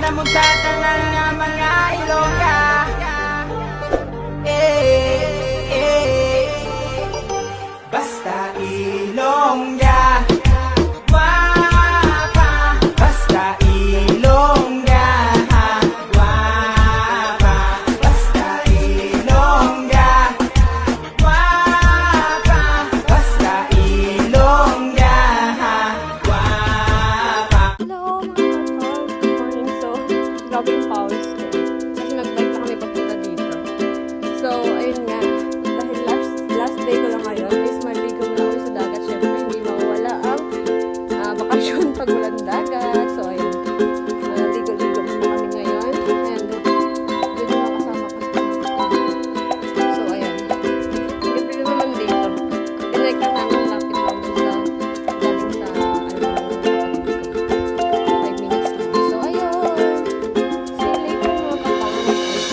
Nanamon sa tanan nga mga ilongga. Basta ilongga. Guwapa. Basta ilongga. Guwapa. Basta ilongga. Guwapa. Basta ilongga. Guwapa. Hello mga ka-Charles, good morning. So, grabe yung pause ko. Kasi nag-bike na kami papunta dito. So, ayun nga. Dahil last day ko lang ngayon, is maligo na kami sa dagat. Siyempre, hindi mawawala ang bakasyon pag walang dagat. So, ayun. Ligo-ligo na kami ngayon. And, dito na kasama ko. So, ayun. Libre na naman dito. And, nagkatanong lapit lang sa galing sa, kapatid ko. 5 minutes lang. So, ayun. See you later mga kapangas.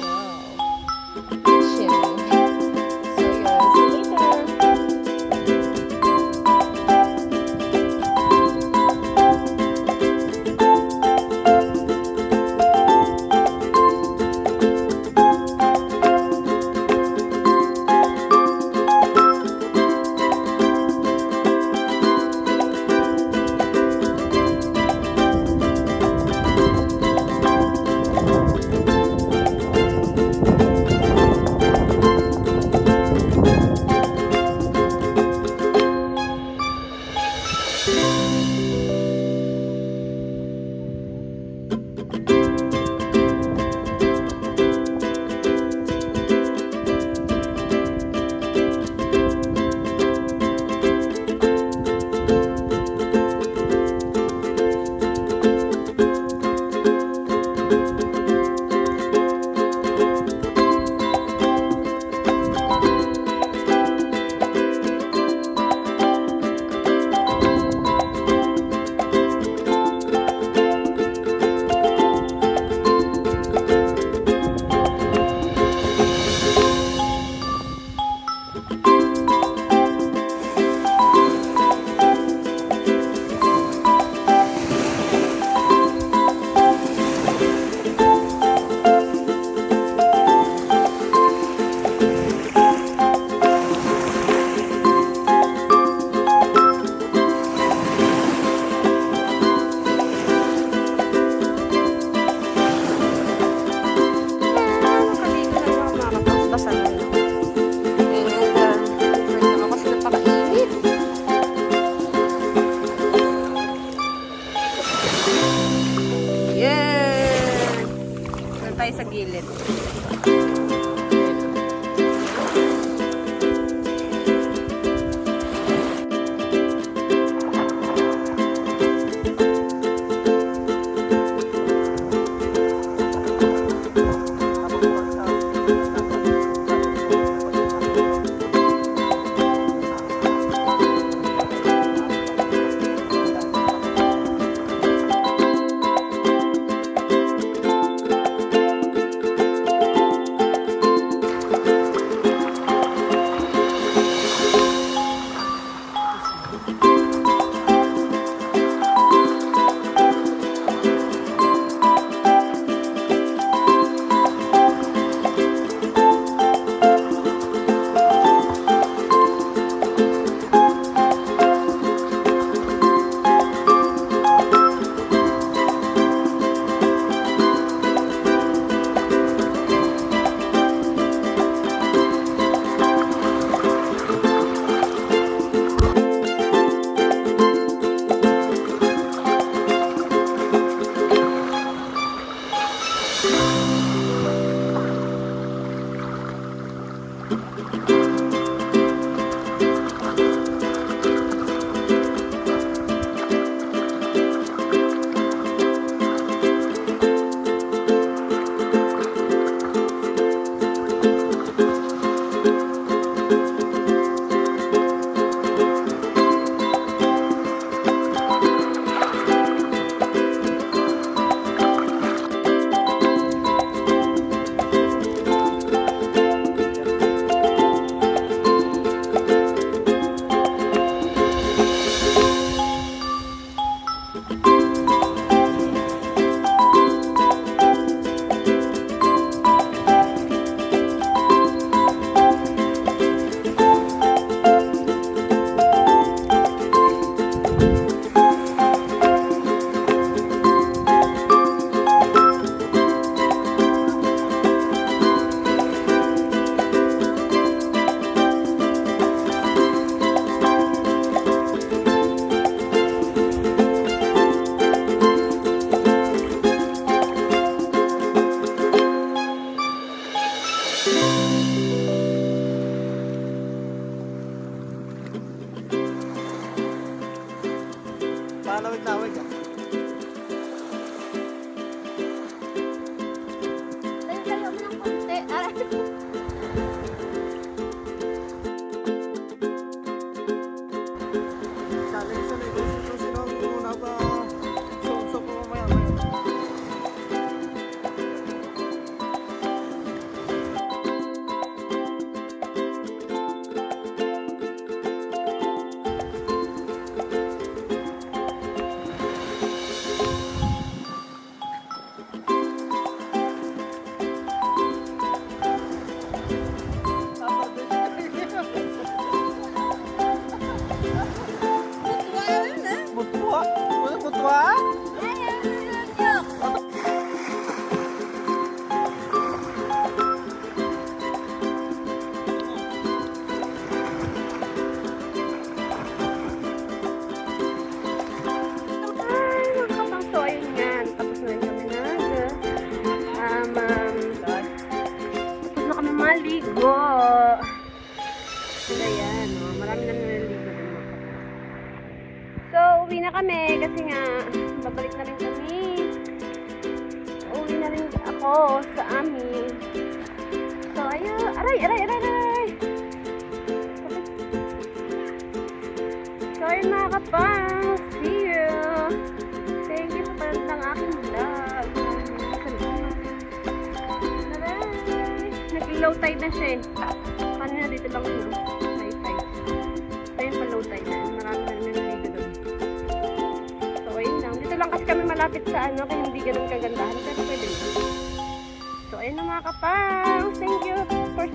Wow. Kitchen. So, yun. See you later. Tayo sa gilid. Malawig-lawig ah. Tayo mo ng konti. Challenge sa negosyo sino ang una pa. So po mamaya. Butwa? Butwa? Ay, mga kapang, so ayun nga. Tapos na rin kami tapos na kami maligo. So, ayan, oh, marami na naliligo din mga kapang. So, uwi na kami kasi nga, babalik na rin kami. Uwi na rin ako sa amin. So, ayun. Aray! Sakit. So, ayun mga kapang. See you! Thank you sa panood ng aking vlog. Bye! Nag-low tide na siya eh. Kanina dito lang yun. High tide. Ayun pa low tide na. Marami na rin naligo doon. So, ayun lang. Dito lang kasi kami malapit sa ano, kaya hindi ganun kagandahan. Pero pwede na. So, ayun na mga kapang. Thank you for